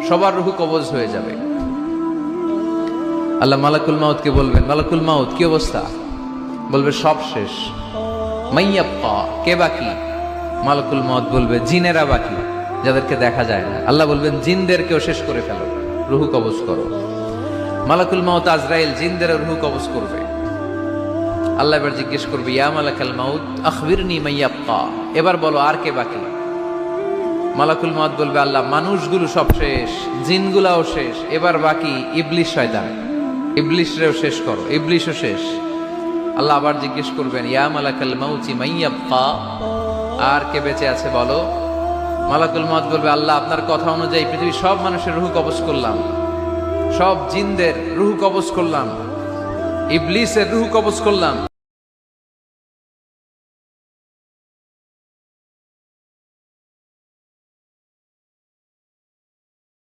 সবার রুহু কবজ হয়ে যাবে। আল্লাহ মালাকুল মাউতকে বলবেন, মালাকুল মাউত কি অবস্থা? বলবে সব শেষ। মাইয়াব্বা, কে বাকি? মালাকুল মাউত বলবে জিনেরা বাকি, যাদেরকে দেখা যায় না। আল্লাহ বলবেন জিনদেরকেও শেষ করে ফেলো, রুহু কবজ করো। মালাকুল মাউত আজরাইল জিনদের রুহু কবজ করবে। আল্লাহ এবার জিজ্ঞেস করবে, ইয়া মালাকাল মাউত আখবিরনি মাইয়াব্বা, এবার বলো আর কে বাকি? মালাকুল মাউত বলবে, আল্লাহ মানুষগুলো সব শেষ, জিনগুলাও শেষ, এবার বাকি ইবলিশ শয়তান, ইবলিশরেও শেষ করো, ইবলিশও শেষ। আল্লাহ আবার জিজ্ঞেস করবেন, ইয়া মালাকাল মাউতি মাইয়াব্বা, আর কে বেঁচে আছে বলো। মালাকুল মাউত বলবে, আল্লাহ আপনার কথা অনুযায়ী পৃথিবীর সব মানুষের রুহু কবজ করলাম, সব জিনদের রুহু কবজ করলাম, ইবলিসের রুহু কবজ করলাম।